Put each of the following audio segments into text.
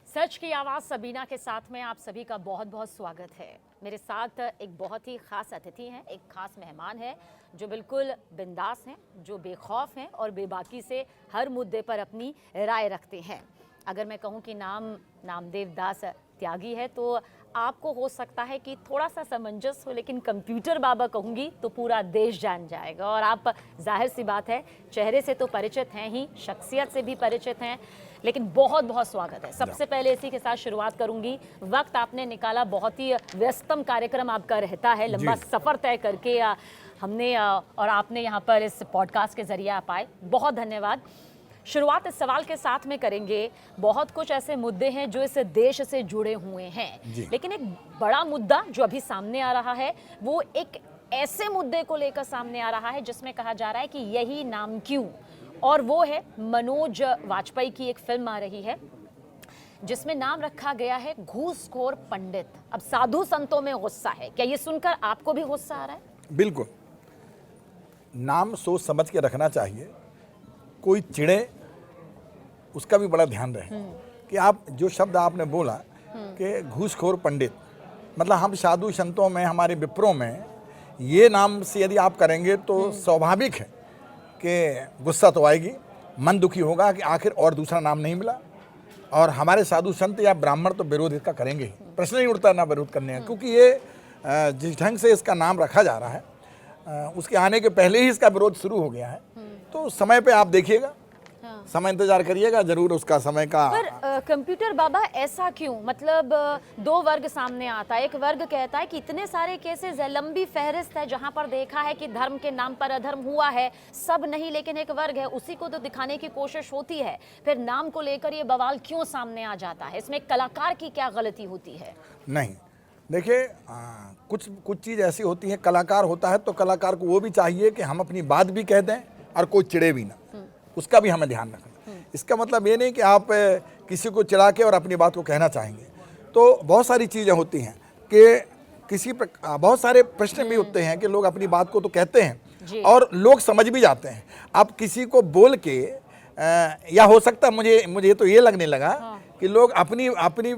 सच की आवाज़ सबीना के साथ में आप सभी का बहुत बहुत स्वागत है। मेरे साथ एक बहुत ही ख़ास अतिथि हैं, एक ख़ास मेहमान है जो बिल्कुल बिंदास हैं, जो बेखौफ हैं और बेबाकी से हर मुद्दे पर अपनी राय रखते हैं। अगर मैं कहूँ कि नामदेव दास त्यागी है तो आपको हो सकता है कि थोड़ा सा समंजस हो, लेकिन कंप्यूटर बाबा कहूँगी तो पूरा देश जान जाएगा। और आप जाहिर सी बात है चेहरे से तो परिचित हैं ही, शख्सियत से भी परिचित हैं, लेकिन बहुत बहुत स्वागत है। सबसे पहले इसी के साथ शुरुआत करूंगी। वक्त आपने निकाला, बहुत ही व्यस्तम कार्यक्रम आपका रहता है, लंबा सफ़र तय करके हमने और आपने यहाँ पर इस पॉडकास्ट के जरिए आप आए, बहुत धन्यवाद। शुरुआत इस सवाल के साथ में करेंगे। बहुत कुछ ऐसे मुद्दे हैं जो इस देश से जुड़े हुए हैं, लेकिन एक बड़ा मुद्दा जो अभी सामने आ रहा है वो एक ऐसे मुद्दे को लेकर सामने आ रहा है जिसमें कहा जा रहा है कि यही नाम क्यों, और वो है मनोज वाजपेयी की एक फिल्म आ रही है जिसमें नाम रखा गया है घूसखोर पंडित। अब साधु संतों में गुस्सा है, क्या ये सुनकर आपको भी गुस्सा आ रहा है? बिल्कुल, नाम सोच समझ के रखना चाहिए। कोई चिड़े उसका भी बड़ा ध्यान रहे कि आप जो शब्द आपने बोला कि घूसखोर पंडित, मतलब हम साधु संतों में, हमारे विप्रों में ये नाम से यदि आप करेंगे तो स्वाभाविक है कि गुस्सा तो आएगी, मन दुखी होगा कि आखिर और दूसरा नाम नहीं मिला। और हमारे साधु संत या ब्राह्मण तो विरोध इसका करेंगे ही, प्रश्न नहीं उठता ना विरोध करने का, क्योंकि ये जिस ढंग से इसका नाम रखा जा रहा है उसके आने के पहले ही इसका विरोध शुरू हो गया है। तो समय पे आप देखिएगा, समय इंतजार करिएगा, जरूर उसका समय का। पर कंप्यूटर बाबा ऐसा क्यों? मतलब दो वर्ग सामने आता है। एक वर्ग कहता है कि इतने सारे केसेस है, लंबी फहरिस्त है जहां पर देखा है कि धर्म के नाम पर अधर्म हुआ है, सब नहीं, लेकिन एक वर्ग है उसी को तो दिखाने की कोशिश होती है। फिर नाम को लेकर ये बवाल क्यों सामने आ जाता है? इसमें कलाकार की क्या गलती होती है? नहीं, देखिए कुछ चीज़ ऐसी होती है, कलाकार होता है तो कलाकार को वो भी चाहिए कि हम अपनी बात भी कह दें और कोई चिड़े भी ना, उसका भी हमें ध्यान रखना। इसका मतलब ये नहीं कि आप किसी को चिढ़ा के और अपनी बात को कहना चाहेंगे। तो बहुत सारी चीज़ें होती हैं कि बहुत सारे प्रश्न भी होते हैं कि लोग अपनी बात को तो कहते हैं और लोग समझ भी जाते हैं। आप किसी को बोल के या हो सकता है मुझे तो ये लगने लगा कि लोग अपनी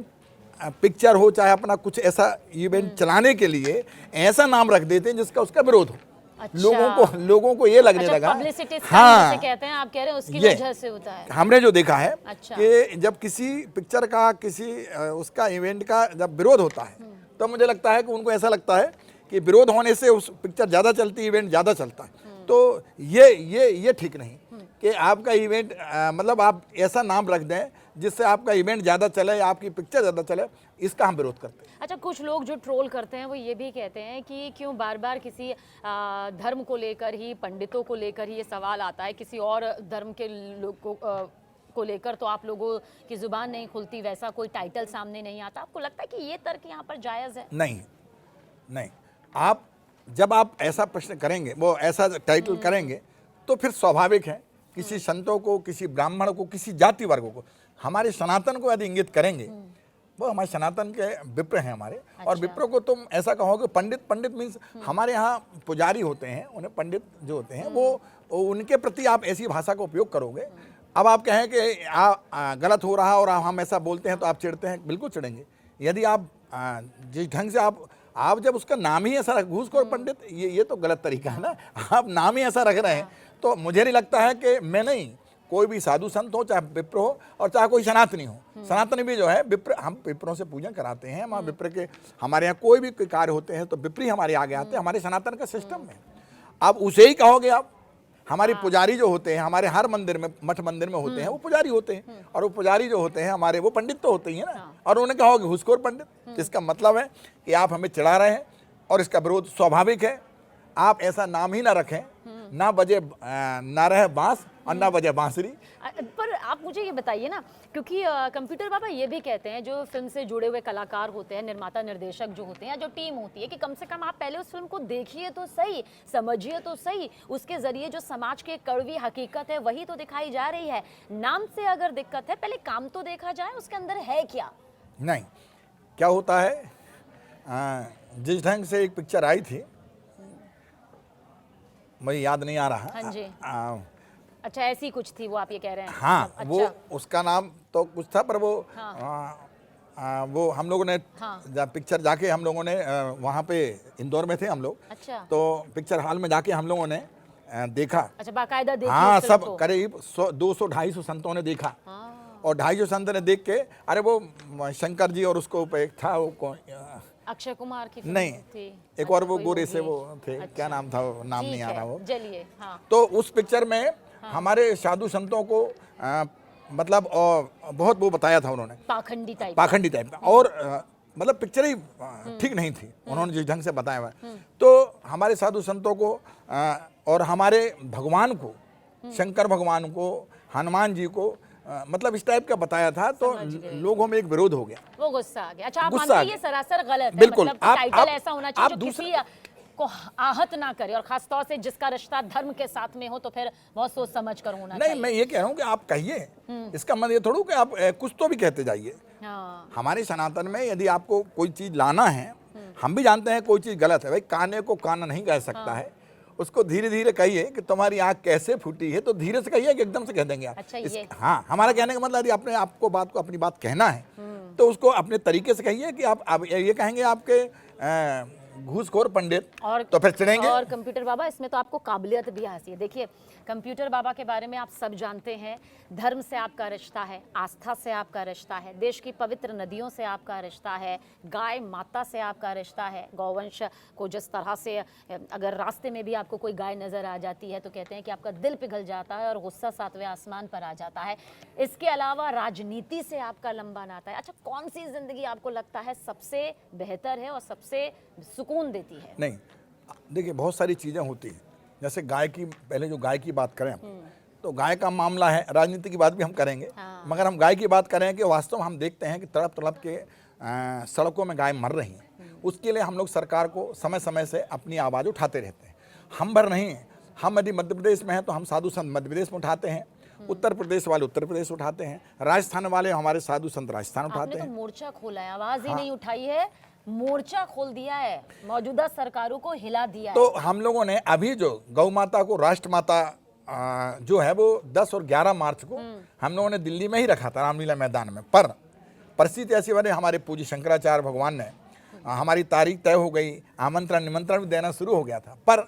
पिक्चर हो, चाहे अपना कुछ ऐसा इवेंट चलाने के लिए ऐसा नाम रख देते हैं जिसका उसका विरोध हो। अच्छा। लोगों को ये लगने लगा, पब्लिसिटी हाँ, जिसे कहते हैं, आप कह रहे हैं उसकी वजह से होता है। हमने जो देखा है अच्छा। कि जब किसी पिक्चर का, किसी उसका इवेंट का जब विरोध होता है तो मुझे लगता है कि उनको ऐसा लगता है कि विरोध होने से उस पिक्चर ज़्यादा चलती, इवेंट ज़्यादा चलता है। तो ये ठीक नहीं कि आपका इवेंट मतलब आप ऐसा नाम रख दें जिससे आपका इवेंट ज़्यादा चले या आपकी पिक्चर ज़्यादा चले, इसका हम विरोध करते हैं। अच्छा, कुछ लोग जो ट्रोल करते हैं वो ये भी कहते हैं कि क्यों बार बार किसी धर्म को लेकर ही, पंडितों को लेकर ही ये सवाल आता है, किसी और धर्म के लोग को लेकर तो आप लोगों की जुबान नहीं खुलती, वैसा कोई टाइटल सामने नहीं आता। आपको लगता है कि ये तर्क यहाँ पर जायज़ है? नहीं, जब आप ऐसा प्रश्न करेंगे, वो ऐसा टाइटल करेंगे, तो फिर स्वाभाविक है किसी संतों को, किसी ब्राह्मण को, किसी जाति वर्ग को, हमारे सनातन को यदि इंगित करेंगे, वो हमारे सनातन के विप्र हैं हमारे। अच्छा। और विप्र को तुम ऐसा कहोगे पंडित मीन्स हमारे यहाँ पुजारी होते हैं, उन्हें पंडित जो होते हैं वो उनके प्रति आप ऐसी भाषा का उपयोग करोगे। अब आप कहें कि गलत हो रहा और हम ऐसा बोलते हैं तो आप चिढ़ते हैं, बिल्कुल चिढ़ेंगे। यदि आप जिस ढंग से आप जब उसका नाम ही ऐसा घूसखोर पंडित, ये तो गलत तरीका है ना। आप नाम ही ऐसा रख रहे हैं, तो मुझे नहीं लगता है कि मैं नहीं, कोई भी साधु संत हो, चाहे विप्र हो और चाहे कोई सनातनी हो, सनातनी भी जो है विप्र, हम विप्रों से पूजन कराते हैं। हम विप्र के, हमारे यहाँ कोई भी कार्य होते हैं तो विप्र ही हमारे आगे आते हैं, हमारे सनातन का सिस्टम में। आप उसे ही कहोगे आप। हमारे पुजारी जो होते हैं, हमारे हर मंदिर में, मठ मंदिर में होते हैं, वो पुजारी होते हैं, और वो पुजारी जो होते हैं हमारे, वो पंडित तो होते ही है ना। और उन्हें कहोगे घूसखोर पंडित, इसका मतलब है कि आप हमें चिढ़ा रहे हैं और इसका विरोध स्वाभाविक है। आप ऐसा नाम ही ना रखें, ना बजे ना रहे बांस और ना बजे बांसुरी। पर आप मुझे ये बताइए ना, क्योंकि कंप्यूटर बाबा ये भी कहते हैं, जो फिल्म से जुड़े हुए कलाकार होते हैं, निर्माता निर्देशक जो होते हैं, या जो टीम होती है, कि कम से कम आप पहले उस फिल्म को देखिए तो सही, समझिए तो सही, उसके जरिए जो समाज की कड़वी हकीकत है वही तो दिखाई जा रही है। नाम से अगर दिक्कत है, पहले काम तो देखा जाए, उसके अंदर है क्या? नहीं, क्या होता है, जिस ढंग से एक पिक्चर आई थी, मुझे याद नहीं आ रहा। हाँ जी। अच्छा, ऐसी कुछ थी वो, आप ये कह रहे हैं? हाँ, अच्छा। वो उसका नाम तो कुछ था, पर वो हाँ। वो हम लोगों ने हाँ। पिक्चर जाके हम लोगों ने वहाँ पे इंदौर में थे हम लोग, अच्छा। तो पिक्चर हॉल में जाके हम लोगों ने देखा। अच्छा, बाकायदा देखी हाँ, उस फिल्म सब को? करीब 200-250 संतों ने देखा, हाँ। और 250 संत ने देख के, अरे वो शंकर जी और उसको एक था वो अक्षय कुमार की फिल्म नहीं, थी? एक अच्छा, और वो कोई गोरे से होगी। वो थे, क्या अच्छा। नाम था, वो नाम नहीं ठीक आ रहा है, वो। चलिए। हाँ। तो उस पिक्चर में हमारे साधु संतों को मतलब बहुत वो बताया था उन्होंने, पाखंडी टाइप का। पाखंडी टाइप का, और मतलब पिक्चर ही ठीक नहीं थी उन्होंने जिस ढंग से बताया हुआ है। तो हमारे साधु संतों को और हमारे भगवान को, शंकर भगवान को, हनुमान जी को मतलब इस टाइप का बताया था, तो समझ गए। लोगों में एक विरोध हो गया, वो गुस्सा आ गया। अच्छा, आप गुस्सा मानते आ हैं ये गया। सरासर गलत है? बिल्कुल। मतलब आप टाइटल ऐसा होना चाहिए जो दूसरे किसी को आहत ना करे, और खासतौर से जिसका रिश्ता धर्म के साथ में हो तो फिर बहुत सोच समझ कर होना नहीं, चाहिए। मैं ये कह रहा हूँ कि आप कहिए, इसका मतलब ये थोड़ा कि आप कुछ तो भी कहते जाइए। हाँ। हमारे सनातन में यदि आपको कोई चीज़ लाना है, हम भी जानते हैं कोई चीज़ गलत है, भाई काने को काना नहीं कह सकता है, उसको धीरे धीरे कहिए कि तुम्हारी आँख कैसे फूटी है, तो धीरे से कहिए कि एकदम से कह देंगे आप। अच्छा, ये हाँ, हमारा कहने का मतलब यदि आपने आपको बात को अपनी बात कहना है, तो उसको अपने तरीके से कहिए कि आप ये कहेंगे आपके घूसखोर पंडित, और तो फिर चिढ़ेंगे। और कंप्यूटर बाबा, इसमें तो आपको काबिलियत भी हासिल है। देखिए, कंप्यूटर बाबा के बारे में आप सब जानते हैं, धर्म से आपका रिश्ता है, आस्था से आपका रिश्ता है, देश की पवित्र नदियों से आपका रिश्ता है, गाय माता से आपका रिश्ता है। गौवंश को जिस तरह से अगर रास्ते में भी आपको कोई गाय नज़र आ जाती है तो कहते हैं कि आपका दिल पिघल जाता है और गुस्सा 7वें आसमान पर आ जाता है। इसके अलावा राजनीति से आपका लंबा नाता है। अच्छा, कौन सी ज़िंदगी आपको लगता है सबसे बेहतर है और सबसे सुकून देती है? नहीं, देखिए बहुत सारी चीज़ें होती हैं, जैसे गाय की, पहले जो गाय की बात करें हम, तो गाय का मामला है, राजनीति की बात भी हम करेंगे। हाँ। मगर हम गाय की बात करें कि वास्तव में हम देखते हैं कि तड़प तड़प के सड़कों में गाय मर रही हैं। उसके लिए हम लोग सरकार को समय समय से अपनी आवाज़ उठाते रहते हैं। हम भर नहीं हैं, हम यदि मध्य प्रदेश में हैं तो हम साधु संत मध्य प्रदेश में उठाते हैं, उत्तर प्रदेश वाले उत्तर प्रदेश उठाते हैं, राजस्थान वाले हमारे साधु संत राजस्थान उठाते आपने तो हैं। मोर्चा खोला है, आवाज ही नहीं उठाई है, मोर्चा खोल दिया है, मौजूदा सरकारों को हिला दिया है। तो हम लोगों ने अभी जो गौ माता को राष्ट्रमाता जो है वो 10 और 11 मार्च को हम लोगों ने दिल्ली में ही रखा था, रामलीला मैदान में। पर परिस्थिति ऐसी बनी, हमारे पूज्य शंकराचार्य भगवान ने हमारी तारीख तय हो गई, आमंत्रण निमंत्रण भी देना शुरू हो गया था, पर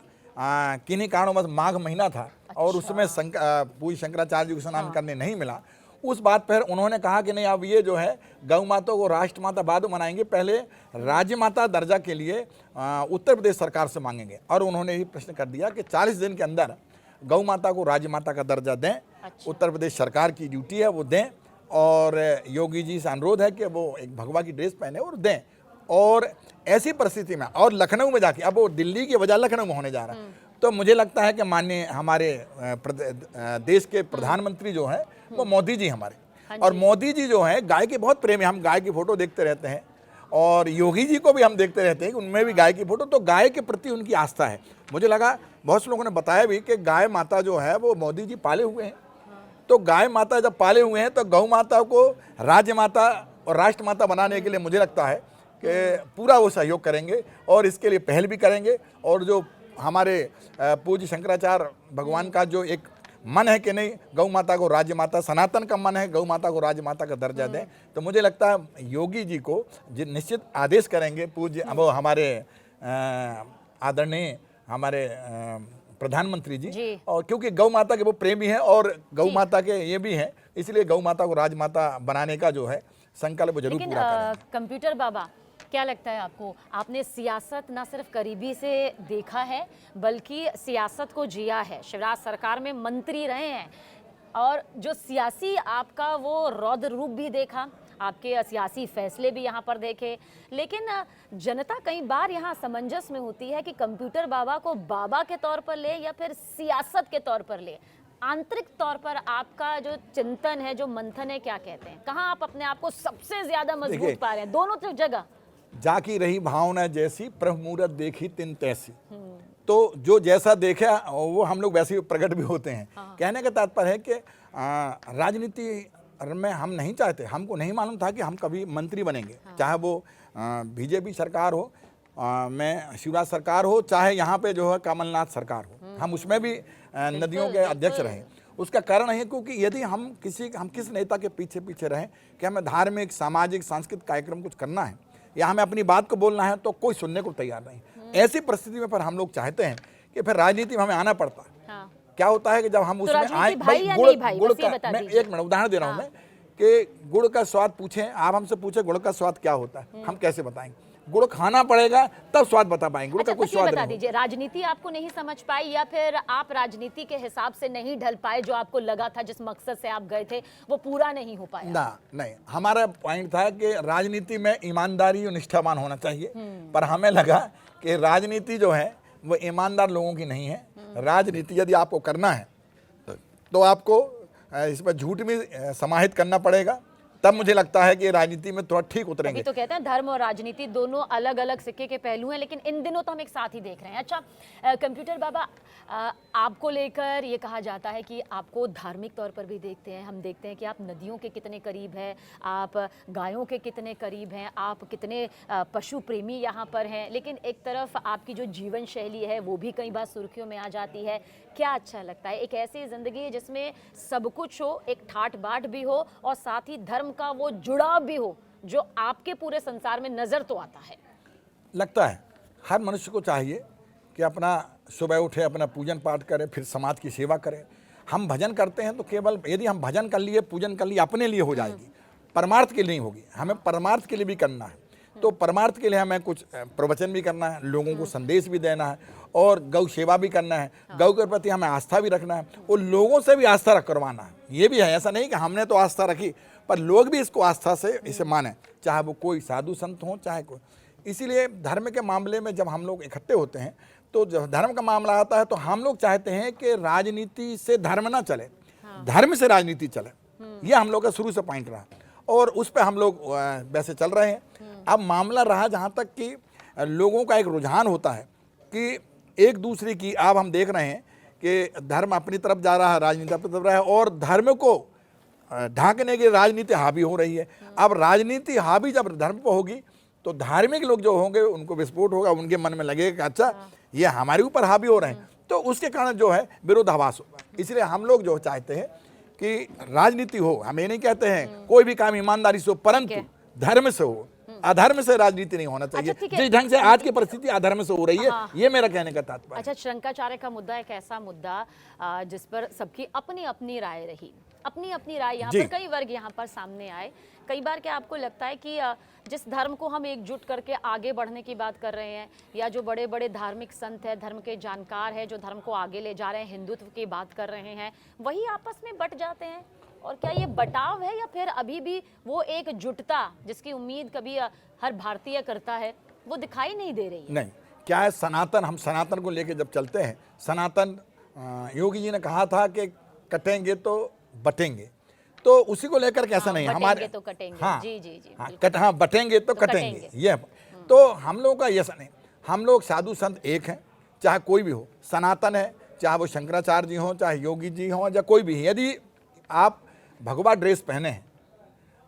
किन्हीं कारणों बस माघ महीना था और उसमें पूज्य शंकराचार्य जी को स्नान करने नहीं मिला। उस बात पर उन्होंने कहा कि नहीं, अब ये जो है गौ माता को राष्ट्रमाता बाद में मनाएंगे, पहले राज्य माता दर्जा के लिए उत्तर प्रदेश सरकार से मांगेंगे। और उन्होंने ये प्रश्न कर दिया कि 40 दिन के अंदर गौ माता को राज्य माता का दर्जा दें। अच्छा। उत्तर प्रदेश सरकार की ड्यूटी है, वो दें, और योगी जी से अनुरोध है कि वो एक भगवा की ड्रेस पहने और दें। और ऐसी परिस्थिति में, और लखनऊ में जाके, अब वो दिल्ली की बजाय लखनऊ में होने जा रहा है, तो मुझे लगता है कि माननीय हमारे देश के प्रधानमंत्री जो हैं वो मोदी जी हमारे, और मोदी जी जो हैं गाय के बहुत प्रेमी, हम गाय की फोटो देखते रहते हैं, और योगी जी को भी हम देखते रहते हैं कि उनमें भी गाय की फोटो, तो गाय के प्रति उनकी आस्था है। मुझे लगा बहुत से लोगों ने बताया भी कि गाय माता जो है वो मोदी जी पाले हुए हैं, तो गाय माता जब पाले हुए हैं तो गौ माता को राज्य माता और राष्ट्र माता बनाने के लिए मुझे लगता है कि पूरा वो सहयोग करेंगे, और इसके लिए पहल भी करेंगे। और जो हमारे पूज्य शंकराचार्य भगवान का जो एक मन है कि नहीं, गौ माता को राज्य माता, सनातन का मन है गौ माता को राज्य माता का दर्जा दें, तो मुझे लगता है योगी जी को निश्चित आदेश करेंगे पूज्य वो हमारे आदरणीय हमारे प्रधानमंत्री जी। और क्योंकि गौ माता के वो प्रेमी हैं और गौ माता के ये भी हैं, इसलिए गौ माता को राजमाता बनाने का जो है संकल्प वो जरूर पूरा करेंगे। कंप्यूटर बाबा, क्या लगता है आपको, आपने सियासत ना सिर्फ करीबी से देखा है बल्कि सियासत को जिया है, शिवराज सरकार में मंत्री रहे हैं, और जो सियासी आपका वो रौद्र रूप भी देखा, आपके सियासी फैसले भी यहाँ पर देखे, लेकिन जनता कई बार यहाँ असमंजस में होती है कि कंप्यूटर बाबा को बाबा के तौर पर ले या फिर सियासत के तौर पर ले। आंतरिक तौर पर आपका जो चिंतन है, जो मंथन है, क्या कहते हैं, कहाँ आप अपने आप को सबसे ज्यादा मजबूत पा रहे हैं? दोनों जगह जाकी रही भावना जैसी, प्रभु मूरत देखी तिन तैसी। तो जो जैसा देखा वो हम लोग वैसे ही प्रकट भी होते हैं। कहने का तात्पर्य है कि राजनीति में हम नहीं चाहते, हमको नहीं मालूम था कि हम कभी मंत्री बनेंगे, चाहे वो बीजेपी सरकार हो, में शिवराज सरकार हो, चाहे यहाँ पे जो है कमलनाथ सरकार हो, हम उसमें भी नदियों के अध्यक्ष रहे। उसका कारण है क्योंकि यदि हम किस नेता के पीछे पीछे रहें कि हमें धार्मिक, सामाजिक, सांस्कृतिक कार्यक्रम कुछ करना है या हमें अपनी बात को बोलना है, तो कोई सुनने को तैयार नहीं। ऐसी परिस्थिति में पर हम लोग चाहते हैं कि फिर राजनीति में हमें आना पड़ता है। हाँ। क्या होता है कि जब हम उसमें आए, भाई या गुड़ नहीं भाई, गुड़ बस ये का, बता मैं दीजिए। 1 मिनट उदाहरण दे रहा हूं मैं कि गुड़ का स्वाद पूछें, आप हमसे पूछे गुड़ का स्वाद क्या होता है, हम कैसे बताएंगे? गुड़ खाना पड़ेगा तब स्वाद बता पाएंगे, गुड़ का कोई तक ये स्वाद बता नहीं। दीजिए, राजनीति आपको नहीं समझ पाई या फिर आप राजनीति के हिसाब से नहीं ढल पाए, जो आपको लगा था जिस मकसद से आप गए थे वो पूरा नहीं हो पाया? ना, नहीं, हमारा पॉइंट था कि राजनीति में ईमानदारी और निष्ठावान होना चाहिए, पर हमें लगा कि राजनीति जो है वो ईमानदार लोगों की नहीं है। राजनीति यदि आपको करना है तो आपको इसमें झूठ भी समाहित करना पड़ेगा, तब मुझे लगता है कि राजनीति में थोड़ा ठीक उतरेंगे। अभी तो कहते हैं धर्म और राजनीति दोनों अलग अलग सिक्के के पहलू हैं, लेकिन इन दिनों तो हम एक साथ ही देख रहे हैं। अच्छा, कंप्यूटर बाबा, आपको लेकर ये कहा जाता है कि आपको धार्मिक तौर पर भी देखते हैं, हम देखते हैं कि आप नदियों के कितने करीब हैं, आप गायों के कितने करीब हैं, आप कितने पशु प्रेमी यहाँ पर हैं, लेकिन एक तरफ आपकी जो जीवन शैली है वो भी कई बार सुर्खियों में आ जाती है। क्या अच्छा लगता है? एक ऐसी ज़िंदगी जिसमें सब कुछ हो, एक ठाट बाट भी हो और साथ ही धर्म का वो जुड़ाव भी हो जो आपके पूरे संसार में नज़र तो आता है। लगता है हर मनुष्य को चाहिए कि अपना सुबह उठे, अपना पूजन पाठ करे, फिर समाज की सेवा करे। हम भजन करते हैं तो केवल यदि हम भजन कर लिए, पूजन कर लिए, अपने लिए हो जाएगी, परमार्थ के लिए नहीं होगी। हमें परमार्थ के लिए भी करना है, तो परमार्थ के लिए हमें कुछ प्रवचन भी करना है, लोगों को संदेश भी देना है और गौ सेवा भी करना है। गौ के प्रति हमें आस्था भी रखना है और लोगों से भी आस्था करवाना है। ये भी है, ऐसा नहीं कि हमने तो आस्था रखी पर लोग भी इसको आस्था से इसे माने, चाहे वो कोई साधु संत हो चाहे कोई। इसीलिए धर्म के मामले में जब हम लोग इकट्ठे होते हैं तो जब धर्म का मामला आता है तो हम लोग चाहते हैं कि राजनीति से धर्म ना चले, धर्म से राजनीति चले। यह हम लोग का शुरू से पॉइंट रहा और उस पर हम लोग वैसे चल रहे हैं। अब मामला रहा जहाँ तक कि लोगों का एक रुझान होता है कि एक दूसरे की, अब हम देख रहे हैं कि धर्म अपनी तरफ जा रहा है, राजनीति अपनी तरफ रहा है और धर्म को ढांकने की राजनीति हावी हो रही है। अब राजनीति हावी जब धर्म पर होगी तो धार्मिक लोग जो होंगे उनको विस्फोट होगा, उनके मन में लगेगा कि अच्छा ये हमारे ऊपर हावी हो रहे हैं, तो उसके कारण जो है विरोधाभास होगा। इसलिए हम लोग जो चाहते हैं कि राजनीति हो, हम ये नहीं कहते हैं कोई भी काम ईमानदारी से हो, परंतु धर्म से हो, अधर्म से राजनीति नहीं होना चाहिए। जिस ढंग से आज की परिस्थिति अधर्म से हो रही है, ये मेरा कहने का तात्पर्य। अच्छा, शंकराचार्य का मुद्दा एक ऐसा मुद्दा जिस पर सबकी अपनी अपनी राय रही, अपनी अपनी राय, यहाँ पर कई वर्ग यहाँ पर सामने आए। कई बार क्या आपको लगता है कि जिस धर्म को हम एकजुट करके आगे बढ़ने की बात कर रहे हैं, या जो बड़े बड़े धार्मिक संत हैं, धर्म के जानकार हैं, जो धर्म को आगे ले जा रहे हैं, हिंदुत्व की बात कर रहे हैं, वही आपस में बट जाते हैं? और क्या ये बटाव है या फिर अभी भी वो एक जुटता जिसकी उम्मीद कभी हर भारतीय करता है वो दिखाई नहीं दे रही है? नहीं, क्या है, सनातन, हम सनातन को लेके जब चलते हैं, सनातन योगी जी ने कहा था कि कटेंगे तो बटेंगे, तो उसी को लेकर के ऐसा नहीं है हमारे, तो कटेंगे, हाँ, जी जी जी, हाँ, बटेंगे तो कटेंगे, ये तो हम लोगों का ऐसा नहीं। हम लोग साधु संत एक हैं, चाहे कोई भी हो, सनातन है, चाहे वो शंकराचार्य जी हों, चाहे योगी जी हों, या कोई भी। यदि आप भगवा ड्रेस पहने हैं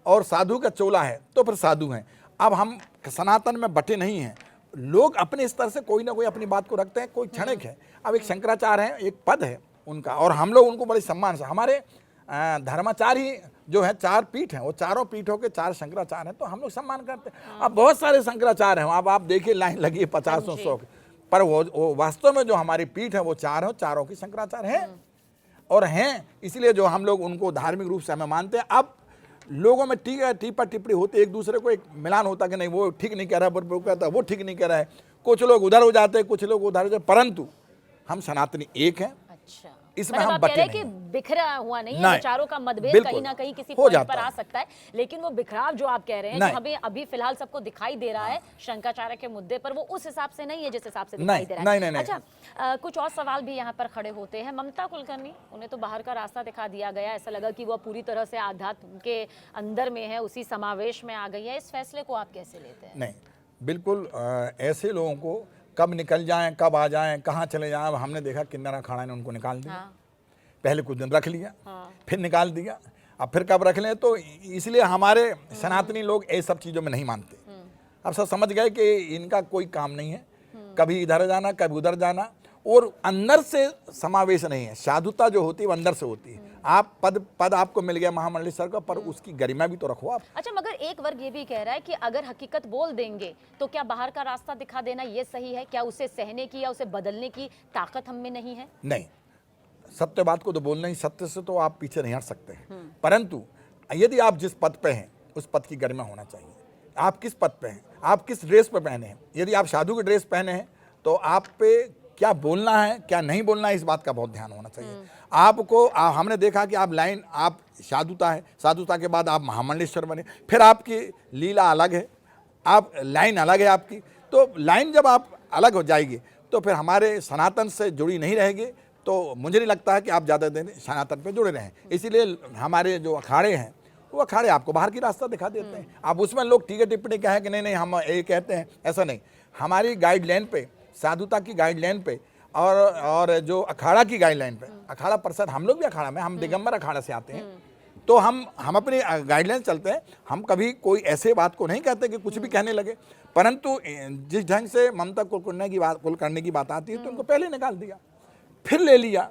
और साधु का चोला है तो फिर साधु हैं। अब हम सनातन में बटे नहीं हैं, लोग अपने स्तर से कोई ना कोई अपनी बात को रखते हैं, कोई क्षणिक है। अब एक शंकराचार्य है, एक पद है उनका, और हम लोग उनको बड़े सम्मान से, हमारे धर्माचार्य ही जो है 4 पीठ हैं, वो चारों पीठों के 4 शंकराचार्य हैं, तो हम लोग सम्मान करते हैं। अब बहुत सारे शंकराचार्य हैं, अब आप देखिए लाइन लगी है 50-100 की, पर वो वास्तव में जो हमारी पीठ है वो 4 है, चारों की शंकराचार्य हैं और हैं। इसलिए जो हम लोग उनको धार्मिक रूप से हमें मानते हैं। अब लोगों में टीपा टिप्पणी होती है, एक दूसरे को एक मिलान होता कि नहीं वो ठीक नहीं कह रहा है, वो कहता है वो ठीक नहीं कह रहा है, कुछ लोग उधर हो जाते हैं, कुछ लोग उधर हो जाते, परंतु हम सनातनी एक हैं। अच्छा, इसमें मतलब हम आप कह बटे रहे हैं कि नहीं। बिखरा हुआ नहीं है, नहीं, विचारों का मतभेद बिल्कुल कहीं ना कहीं किसी हो पॉइंट जाता पर आ है। सकता है, लेकिन वो बिखराव जो आप कह रहे हैं, जो हमें अभी फिलहाल सबको दिखाई दे रहा है शंकराचार्य के मुद्दे पर, वो उस हिसाब से नहीं है जिस हिसाब से दिखाई दे रहा है। नहीं। अच्छा, कुछ और सवाल भी यहाँ पर खड़े होते हैं। ममता कुलकर्णी, उन्हें तो बाहर का रास्ता दिखा दिया गया, ऐसा लगा कि वो पूरी तरह से आध्यात्म के अंदर में है, उसी समावेश में आ गई है। इस फैसले को आप कैसे लेते हैं? नहीं, बिल्कुल ऐसे लोगों को कब निकल जाएं, कब आ जाएं, कहाँ चले जाएं, हमने देखा किन्नर अखाड़ा ने उनको निकाल दिया। पहले कुछ दिन रख लिया, फिर निकाल दिया, अब फिर कब रख लें। तो इसलिए हमारे सनातनी लोग ये सब चीज़ों में नहीं मानते। अब सब समझ गए कि इनका कोई काम नहीं है, कभी इधर जाना कभी उधर जाना, और अंदर से समावेश नहीं है। साधुता जो होती है वो अंदर से होती है। आप पद आपको मिल गया महामंडलेश्वर का, पर उसकी गरिमा भी तो रखो आप। अच्छा, मगर एक वर्ग ये भी कह रहा है कि अगर हकीकत बोल देंगे तो क्या बाहर का रास्ता दिखा देना ये सही है? क्या उसे सहने की या उसे बदलने की ताकत हम में नहीं है? नहीं, सत्य बात को तो बोलना ही, सत्य से तो आप पीछे नहीं हट सकते हैं। परंतु यदि आप जिस पद पे हैं उस पद की गरिमा होना चाहिए। आप किस पद पे हैं, आप किस ड्रेस पे पहने हैं। यदि आप साधु की ड्रेस पहने हैं तो आप पे क्या बोलना है क्या नहीं बोलना है, इस बात का बहुत ध्यान होना चाहिए आपको। हमने देखा कि आप लाइन, आप साधुता है, साधुता के बाद आप महामंडलेश्वर बने, फिर आपकी लीला अलग है, आप लाइन अलग है आपकी। तो लाइन जब आप अलग हो जाएगी तो फिर हमारे सनातन से जुड़ी नहीं रहेगी, तो मुझे नहीं लगता है कि आप ज़्यादा दिन सनातन पे जुड़े रहें। इसीलिए हमारे जो अखाड़े हैं वो अखाड़े आपको बाहर की रास्ता दिखा देते हैं। अब उसमें लोग टीके टिप्पणी कहें कि नहीं हम ये कहते हैं, ऐसा नहीं। हमारी गाइडलाइन पे, साधुता की गाइडलाइन पे और जो अखाड़ा की गाइडलाइन पे, अखाड़ा परिषद, हम लोग भी अखाड़ा में, हम दिगंबर अखाड़ा से आते हैं, तो हम अपनी गाइडलाइन चलते हैं। हम कभी कोई ऐसे बात को नहीं कहते कि कुछ भी कहने लगे, परंतु जिस ढंग से ममता कुल करने की बात आती है तो उनको पहले निकाल दिया, फिर ले लिया,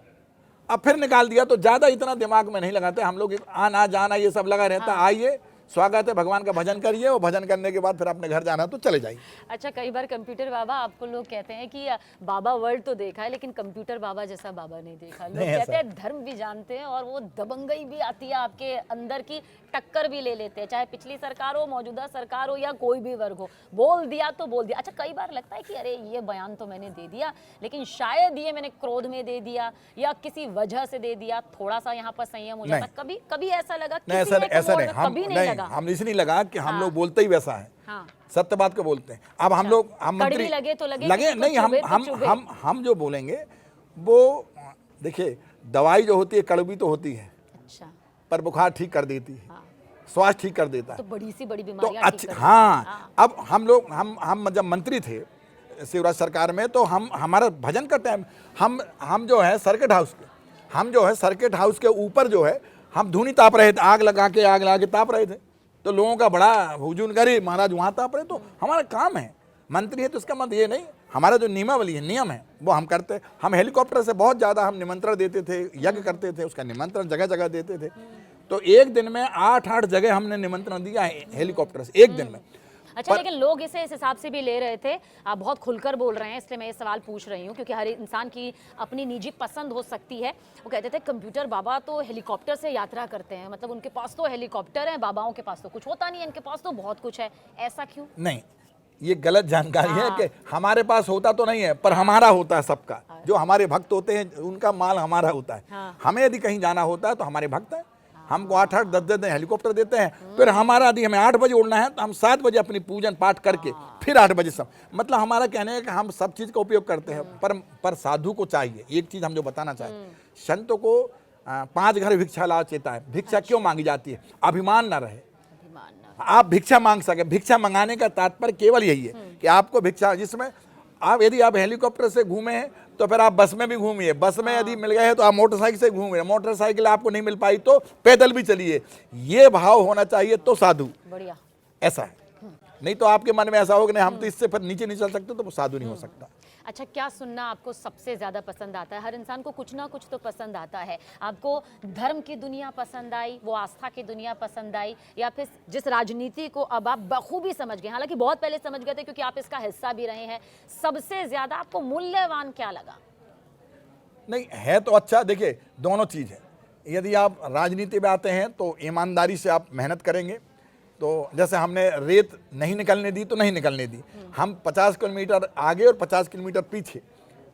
अब फिर निकाल दिया। तो ज़्यादा इतना दिमाग में नहीं लगाते हम लोग। आना जाना ये सब लगा रहता। आइए, स्वागत है, भगवान का भजन करिए, और भजन करने के बाद फिर अपने घर जाना तो चले जाइए। अच्छा, कई बार कंप्यूटर बाबा, आपको लोग कहते हैं कि बाबा वर्ल्ड तो देखा है लेकिन कंप्यूटर बाबा जैसा बाबा नहीं देखा। लोग कहते हैं धर्म भी जानते हैं और वो दबंगई भी आती है आपके अंदर की, टक्कर भी ले लेते हैं, चाहे पिछली सरकार हो, मौजूदा सरकार हो या कोई भी वर्ग हो। बोल दिया तो बोल दिया। अच्छा, कई बार लगता है कि अरे ये बयान तो मैंने दे दिया, लेकिन शायद ये मैंने क्रोध में दे दिया या किसी वजह से दे दिया, थोड़ा सा यहाँ पर संयम हो जाता। कभी कभी ऐसा लगा? ऐसा कभी नहीं लगा। हम इसलिए नहीं लगा कि हम लोग बोलते ही वैसा है। सत्य बात को बोलते हैं। अब हम लोग, हम मंत्री लगे तो लगे नहीं, हम जो बोलेंगे वो, देखिए दवाई जो होती है कड़वी तो होती है, अच्छा, पर बुखार ठीक कर देती है, स्वास्थ्य ठीक कर देता है। तो बड़ी सी बड़ी तो बीमारियां ठीक अच्छा, कर हाँ। अब हम लोग, हम जब मंत्री थे शिवराज सरकार में, तो हमारा भजन का टाइम, हम जो है सर्किट हाउस के ऊपर जो है हम धूनी ताप रहे थे, आग लगा के ताप रहे थे। तो लोगों का बड़ा हुजूम करे, महाराज वहाँ ताप रहे। तो हमारा काम है, मंत्री है तो इसका मतलब ये नहीं, हमारा जो नियमावली है, नियम है, वो हम करते। हम हेलीकॉप्टर से बहुत ज़्यादा हम निमंत्रण देते थे, यज्ञ करते थे, उसका निमंत्रण जगह जगह देते थे। तो एक दिन में 8 जगह हमने निमंत्रण दिया है हेलीकॉप्टर से, एक दिन में। अच्छा, लेकिन लोग इसे इस हिसाब से भी ले रहे थे, आप बहुत खुलकर बोल रहे हैं इसलिए मैं ये सवाल पूछ रही हूँ, क्योंकि हर इंसान की अपनी निजी पसंद हो सकती है। वो कहते थे कंप्यूटर बाबा तो हेलीकॉप्टर से यात्रा करते हैं, मतलब उनके पास तो हेलीकॉप्टर है, बाबाओं के पास तो कुछ होता नहीं है, इनके पास तो बहुत कुछ है। ऐसा क्यों? नहीं, ये गलत जानकारी है कि हमारे पास होता तो नहीं है, पर हमारा होता है सबका। जो हमारे भक्त होते हैं उनका माल हमारा होता है। हमें यदि कहीं जाना होता है तो हमारे भक्त हैं, हमको 8-8, 10-10 दिन हेलीकॉप्टर देते हैं। फिर हमारा यदि हमें 8 बजे उड़ना है तो हम 7 बजे अपनी पूजन पाठ करके फिर 8 बजे सब, मतलब हमारा कहने है कि हम सब चीज़ का उपयोग करते हैं। पर साधु को चाहिए एक चीज़, हम जो बताना चाहें, संतों को 5 घर भिक्षा लाओ चेता है। भिक्षा क्यों मांगी जाती है? अभिमान ना रहे, आप भिक्षा मांग सके। भिक्षा मंगाने का तात्पर्य केवल यही है कि आपको भिक्षा, जिसमें आप, यदि आप हेलीकॉप्टर से घूमे हैं तो फिर आप बस में भी घूमिए, बस में यदि मिल गए हैं तो आप मोटरसाइकिल से घूमिए, मोटरसाइकिल आपको नहीं मिल पाई तो पैदल भी चलिए। ये भाव होना चाहिए तो साधु। बढ़िया, ऐसा है। नहीं तो आपके मन में ऐसा हो कि नहीं हम तो इससे फिर नीचे नहीं चल सकते, तो वो साधु नहीं हो सकता। अच्छा, क्या सुनना आपको सबसे ज़्यादा पसंद आता है? हर इंसान को कुछ ना कुछ तो पसंद आता है। आपको धर्म की दुनिया पसंद आई, वो आस्था की दुनिया पसंद आई, या फिर जिस राजनीति को अब आप बखूबी समझ गए, हालांकि बहुत पहले समझ गए थे क्योंकि आप इसका हिस्सा भी रहे हैं, सबसे ज़्यादा आपको मूल्यवान क्या लगा? नहीं है तो अच्छा, देखिए दोनों चीज़ है। यदि आप राजनीति में आते हैं तो ईमानदारी से आप मेहनत करेंगे। तो जैसे हमने रेत नहीं निकलने दी तो नहीं निकलने दी, हम 50 किलोमीटर आगे और 50 किलोमीटर पीछे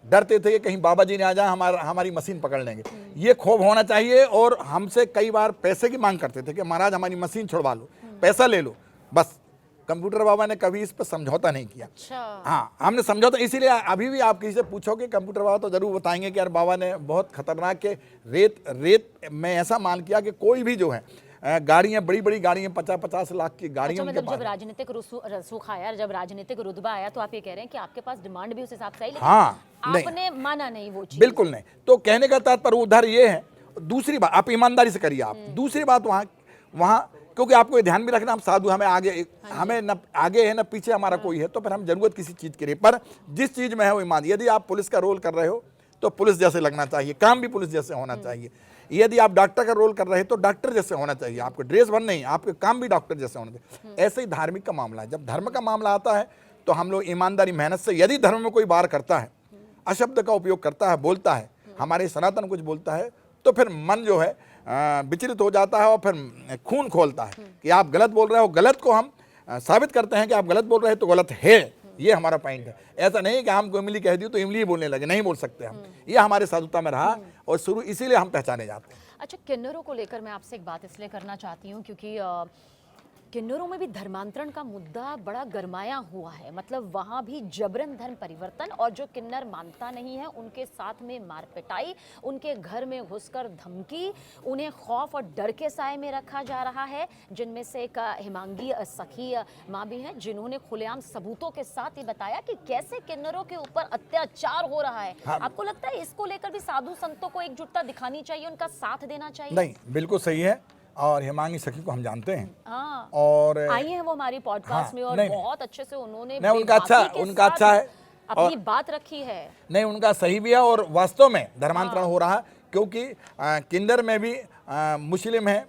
डरते थे कि कहीं बाबा जी ने आ जाए, हमारी मशीन पकड़ लेंगे। ये खौफ होना चाहिए। और हमसे कई बार पैसे की मांग करते थे कि महाराज हमारी मशीन छुड़वा लो, पैसा ले लो, बस। कंप्यूटर बाबा ने कभी इस पर समझौता नहीं किया। अच्छा। हाँ, हमने समझौता, इसीलिए अभी भी आप किसी से पूछोगे कंप्यूटर बाबा तो जरूर बताएंगे कि यार बाबा ने बहुत खतरनाक के रेत में ऐसा माल किया कि कोई भी जो है गाड़ियां, बड़ी बड़ी गाड़ियां, 50-50 लाख की गाड़ियां। अच्छा, मतलब जब राजनीतिक रसूख आया, जब राजनीतिक रुतबा आया, तो आप ये कह रहे हैं कि आपके पास डिमांड भी उस हिसाब से आई, लेकिन आपने माना नहीं वो चीज? बिल्कुल नहीं। तो कहने का तात्पर्य उधर ये है। दूसरी बात, आप ईमानदारी से करिए। आप दूसरी बात, वहाँ क्योंकि आपको ये ध्यान भी रखना, हम साधु, हमें आगे, हमें न आगे है न पीछे हमारा कोई है, तो फिर हम जरूरत किसी चीज़ की नहीं, पर जिस चीज़ में है वो ईमान। यदि आप पुलिस का रोल कर रहे हो तो पुलिस जैसे लगना चाहिए, काम भी पुलिस जैसे होना चाहिए। यदि आप डॉक्टर का रोल कर रहे हैं तो डॉक्टर जैसे होना चाहिए, आपको ड्रेस भर नहीं, आपके काम भी डॉक्टर जैसे होना चाहिए। ऐसे ही धार्मिक का मामला है, जब धर्म का मामला आता है तो हम लोग ईमानदारी मेहनत से, यदि धर्म में कोई वार करता है, अशब्द का उपयोग करता है, बोलता है, हमारे सनातन कुछ बोलता है, तो फिर मन जो है विचलित हो जाता है और फिर खून खोलता है कि आप गलत बोल रहे हो। गलत को हम साबित करते हैं कि आप गलत बोल रहे हैं तो गलत है, ये हमारा पॉइंट है। ऐसा नहीं कि हमको इमली कह दी तो इमली ही बोलने लगे, नहीं बोल सकते हम। ये हमारे साधुता में रहा और शुरू इसीलिए हम पहचाने जाते हैं। अच्छा, किन्नरों को लेकर मैं आपसे एक बात इसलिए करना चाहती हूँ क्योंकि किन्नरों में भी धर्मांतरण का मुद्दा बड़ा गरमाया हुआ है। मतलब वहाँ भी जबरन धर्म परिवर्तन, और जो किन्नर मानता नहीं है उनके साथ में मार पिटाई, उनके घर में घुसकर धमकी, उन्हें खौफ और डर के साए में रखा जा रहा है। जिनमें से एक हिमांगी सखी माँ भी हैं जिन्होंने खुलेआम सबूतों के साथ ये बताया कि कैसे किन्नरों के ऊपर अत्याचार हो रहा है। हाँ। आपको लगता है इसको लेकर भी साधु संतों को एकजुटता दिखानी चाहिए, उनका साथ देना चाहिए? नहीं, बिल्कुल सही है। और हिमांगी सखी को हम जानते हैं, हाँ, और आई हैं वो हमारी पॉडकास्ट हाँ, में, और नहीं, बहुत अच्छे से उन्होंने नहीं, उनका बेबाकी के अच्छा है साथ अपनी बात रखी है। नहीं, उनका सही भी है, और वास्तव में धर्मांतरण हो रहा है, क्योंकि किन्नर में भी मुस्लिम हैं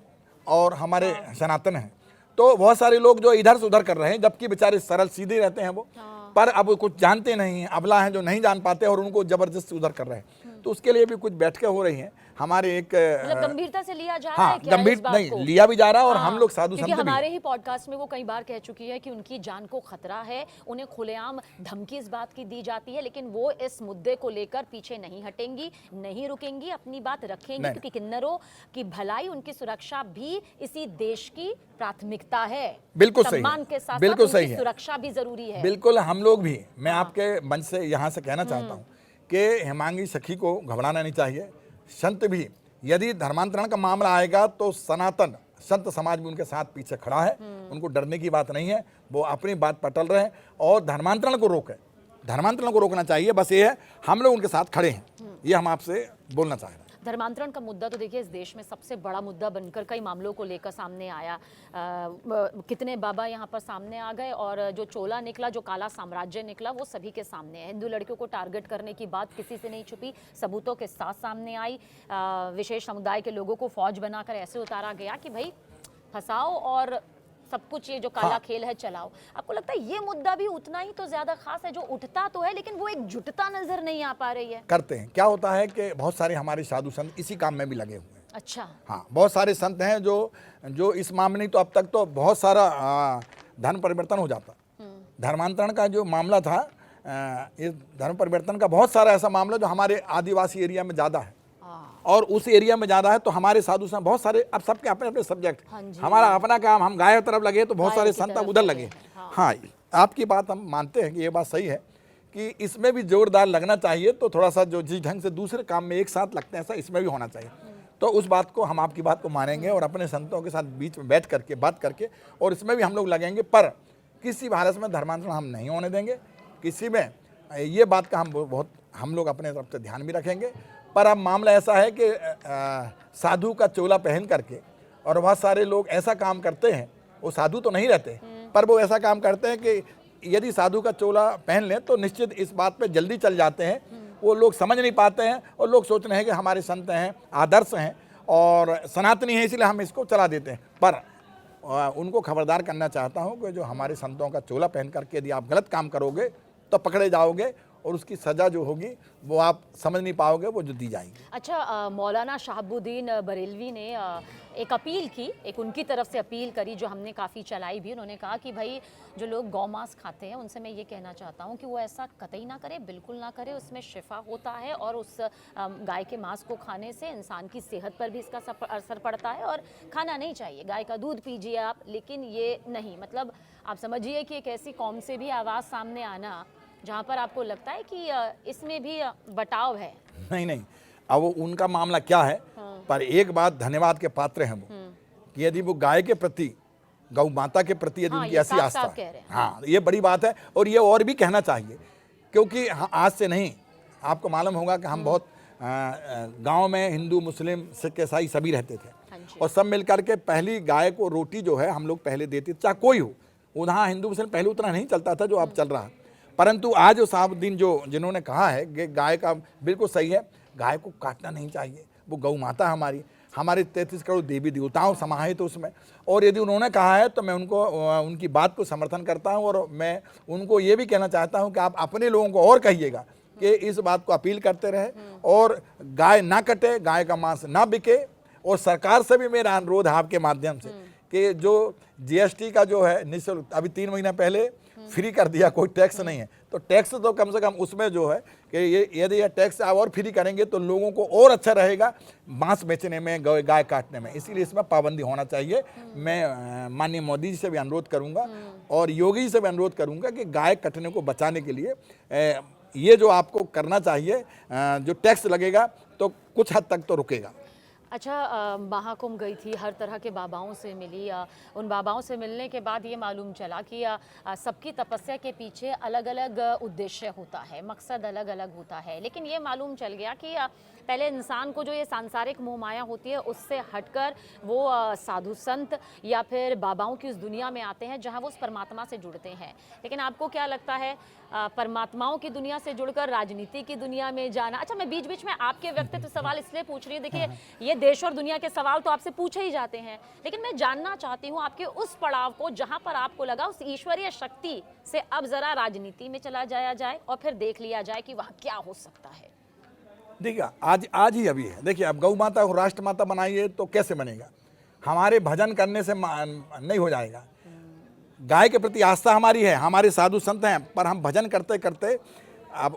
और हमारे सनातन हैं। तो बहुत सारे लोग जो इधर से उधर कर रहे हैं, जबकि बेचारे सरल सीधे रहते हैं वो, पर अब कुछ जानते नहीं हैं, अबला हैं जो नहीं जान पाते और उनको जबरदस्ती उधर कर रहे हैं। तो उसके लिए भी कुछ बैठकें हो रही हैं। हमारे एक मतलब गंभीरता से लिया जा रहा है हाँ, क्या गंभीर इस बात नहीं को? लिया भी जा रहा है, और हाँ, हम लोग साधु क्योंकि संत भी। हमारे ही पॉडकास्ट में वो कई बार कह चुकी है कि उनकी जान को खतरा है, उन्हें खुलेआम धमकी इस बात की दी जाती है, लेकिन वो इस मुद्दे को लेकर पीछे नहीं हटेंगी, नहीं रुकेंगी, अपनी बात रखेंगी, क्योंकि किन्नरों की भलाई, उनकी सुरक्षा भी इसी देश की प्राथमिकता है। बिल्कुल सही है, सम्मान के साथ बिल्कुल साथ सही उनकी है, सुरक्षा भी जरूरी है। बिल्कुल। हम लोग भी, मैं आपके मंच से यहाँ से कहना चाहता हूँ कि हिमांगी सखी को घबराना नहीं चाहिए। संत भी, यदि धर्मांतरण का मामला आएगा तो सनातन संत समाज भी उनके साथ पीछे खड़ा है, उनको डरने की बात नहीं है, वो अपनी बात पर टल रहे हैं और धर्मांतरण को रोकें। धर्मांतरण को रोकना चाहिए, बस ये है, हम लोग उनके साथ खड़े हैं, ये हम आपसे बोलना चाह रहे हैं। धर्मांतरण का मुद्दा तो देखिए इस देश में सबसे बड़ा मुद्दा बनकर कई मामलों को लेकर सामने आया। कितने बाबा यहाँ पर सामने आ गए, और जो चोला निकला, जो काला साम्राज्य निकला, वो सभी के सामने है। हिंदू लड़कियों को टारगेट करने की बात किसी से नहीं छुपी, सबूतों के साथ सामने आई। विशेष समुदाय के लोगों को फौज बनाकर ऐसे उतारा गया कि भाई फंसाओ और सब कुछ, ये जो काला खेल है चलाओ। आपको लगता है ये मुद्दा भी उतना ही तो ज्यादा खास है, जो उठता तो है लेकिन वो एक जुटता नजर नहीं आ पा रही है? करते हैं, क्या होता है कि बहुत सारे हमारे साधु संत इसी काम में भी लगे हुए हैं। अच्छा, हाँ, बहुत सारे संत हैं जो इस मामले, तो अब तक तो बहुत सारा धर्म परिवर्तन हो जाता। धर्मांतरण का जो मामला था, इस धर्म परिवर्तन का बहुत सारा ऐसा मामला जो हमारे आदिवासी एरिया में ज़्यादा है, और उस एरिया में ज़्यादा है, तो हमारे साधु संत बहुत सारे, अब सबके अपने अपने सब्जेक्ट, हमारा अपना काम, हम गाय तरफ लगे तो बहुत सारे संत अब उधर लगे। हाँ, आपकी बात हम मानते हैं कि ये बात सही है कि इसमें भी जोरदार लगना चाहिए, तो थोड़ा सा जो जिस ढंग से दूसरे काम में एक साथ लगते हैं, ऐसा इसमें भी होना चाहिए। तो उस बात को, हम आपकी बात को मानेंगे और अपने संतों के साथ बीच में बैठ करके बात करके, और इसमें भी हम लोग लगेंगे, पर किसी भारत में धर्मांतरण हम नहीं होने देंगे। किसी में ये बात का हम लोग अपने तरफ से ध्यान भी रखेंगे। पर अब मामला ऐसा है कि साधु का चोला पहन करके, और बहुत सारे लोग ऐसा काम करते हैं, वो साधु तो नहीं रहते, पर वो ऐसा काम करते हैं कि यदि साधु का चोला पहन लें तो निश्चित इस बात पे जल्दी चल जाते हैं। वो लोग समझ नहीं पाते हैं, और लोग सोच रहे हैं कि हमारे संत हैं, आदर्श हैं और सनातनी हैं, इसलिए हम इसको चला देते हैं। पर उनको खबरदार करना चाहता हूँ कि जो हमारे संतों का चोला पहन करके यदि आप गलत काम करोगे तो पकड़े जाओगे, और उसकी सज़ा जो होगी वो आप समझ नहीं पाओगे, वो जो दी जाएगी। अच्छा, मौलाना शहाबुद्दीन बरेलवी ने एक अपील की, एक उनकी तरफ से अपील करी जो हमने काफ़ी चलाई भी। उन्होंने कहा कि भाई जो लोग गौ मांस खाते हैं उनसे मैं ये कहना चाहता हूँ कि वो ऐसा कतई ना करे, बिल्कुल ना करे। उसमें शिफा होता है, और उस गाय के मांस को खाने से इंसान की सेहत पर भी इसका असर पड़ता है, और खाना नहीं चाहिए। गाय का दूध पीजिए आप, लेकिन ये नहीं। मतलब आप समझिए कि एक ऐसी कौम से भी आवाज़ सामने आना जहाँ पर आपको लगता है कि इसमें भी बटाव है। नहीं, अब वो उनका मामला क्या है, पर एक बात धन्यवाद के पात्र हैं वो, कि यदि वो गाय के प्रति, गौ माता के प्रति यदि उनकी ऐसी आस्था है, हाँ, ये बड़ी बात है। और ये और भी कहना चाहिए, क्योंकि आज से नहीं, आपको मालूम होगा कि हम बहुत गांव में हिंदू, मुस्लिम, सिख, ईसाई सभी रहते थे। और सब मिलकर के पहली गाय को रोटी जो है हम लोग पहले देते, चाहे कोई हो। वहाँ हिंदू मुस्लिम पहले उतना नहीं चलता था जो अब चल रहा है, परंतु आज साहबुद्दीन जो जिन्होंने कहा है कि गाय का बिल्कुल सही है, गाय को काटना नहीं चाहिए, वो गौ माता हमारी, हमारे 33 करोड़ देवी देवताओं समाहित उसमें। और यदि उन्होंने कहा है तो मैं उनको उनकी बात को समर्थन करता हूं, और मैं उनको ये भी कहना चाहता हूं कि आप अपने लोगों को और कहिएगा कि इस बात को अपील करते रहे और गाय ना कटे, गाय का मांस ना बिके। और सरकार से भी मेरा अनुरोध है आपके माध्यम से कि जो जीएसटी का जो है निःशुल्क, अभी 3 महीना पहले फ्री कर दिया, कोई टैक्स नहीं है, तो टैक्स तो कम से कम उसमें जो है कि ये यदि ये टैक्स आप और फ्री करेंगे तो लोगों को और अच्छा रहेगा मांस बेचने में, गाय काटने में, इसीलिए इसमें पाबंदी होना चाहिए। मैं माननीय मोदी जी से भी अनुरोध करूंगा और योगी जी से भी अनुरोध करूंगा कि गाय कटने को बचाने के लिए ये जो आपको करना चाहिए, जो टैक्स लगेगा तो कुछ हद तक तो रुकेगा। अच्छा, महाकुंभ गई थी, हर तरह के बाबाओं से मिली, उन बाबाओं से मिलने के बाद ये मालूम चला कि सबकी तपस्या के पीछे अलग अलग उद्देश्य होता है, मकसद अलग अलग होता है। लेकिन ये मालूम चल गया कि पहले इंसान को जो ये सांसारिक मोह माया होती है उससे हटकर वो साधु संत या फिर बाबाओं की उस दुनिया में आते हैं जहाँ वो उस परमात्मा से जुड़ते हैं। लेकिन आपको क्या लगता है, परमात्माओं की दुनिया से जुड़कर राजनीति की दुनिया में जाना? अच्छा, मैं बीच बीच में आपके व्यक्तित्व सवाल इसलिए पूछ रही हूँ, देखिए ये देश और दुनिया के सवाल तो आपसे पूछे ही जाते हैं, लेकिन मैं जानना चाहती हूँ आपके उस पड़ाव को जहां पर आपको लगा उस ईश्वरीय शक्ति से अब जरा राजनीति में चला जाया जाए और फिर देख लिया जाए कि वहां क्या हो सकता है। देखिए आज ही अभी है, देखिए अब गौ माता को राष्ट्र माता बनाइए तो कैसे बनेगा? हमारे भजन करने से नहीं हो जाएगा। गाय के प्रति आस्था हमारी है, हमारे साधु संत हैं, पर हम भजन करते करते अब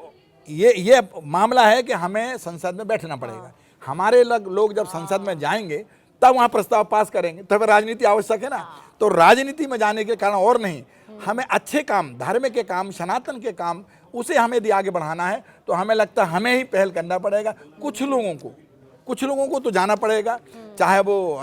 ये मामला है कि हमें संसद में बैठना पड़ेगा। हमारे लोग जब संसद में जाएंगे तब वहाँ प्रस्ताव पास करेंगे, तो फिर राजनीति आवश्यक है ना। तो राजनीति में जाने के कारण और नहीं, हमें अच्छे काम, धार्मिक के काम, सनातन के काम, उसे हमें यदि आगे बढ़ाना है तो हमें लगता है हमें ही पहल करना पड़ेगा। कुछ लोगों को तो जाना पड़ेगा, चाहे वो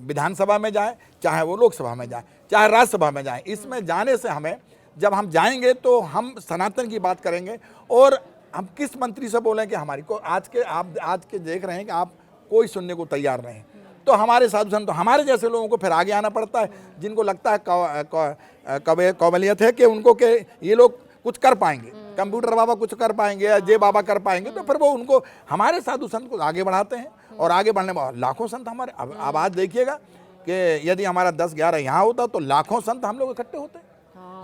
विधानसभा में जाए, चाहे वो लोकसभा में जाए, चाहे राज्यसभा में जाए। इसमें जाने से हमें, जब हम जाएंगे तो हम सनातन की बात करेंगे। और हम किस मंत्री से बोलें कि हमारी को आज के देख रहे हैं कि आप कोई सुनने को तैयार नहीं, तो हमारे साधु संत, हमारे जैसे लोगों को फिर आगे आना पड़ता है, जिनको लगता है काबिलियत है कि उनको के ये लोग कुछ कर पाएंगे, कंप्यूटर बाबा कुछ कर पाएंगे या जे बाबा कर पाएंगे, तो फिर वो उनको, हमारे साधु संत को आगे बढ़ाते हैं। और आगे बढ़ने में लाखों संत हमारे, अब आज देखिएगा कि यदि हमारा 10-11 यहाँ होता तो लाखों संत हम लोग इकट्ठे होते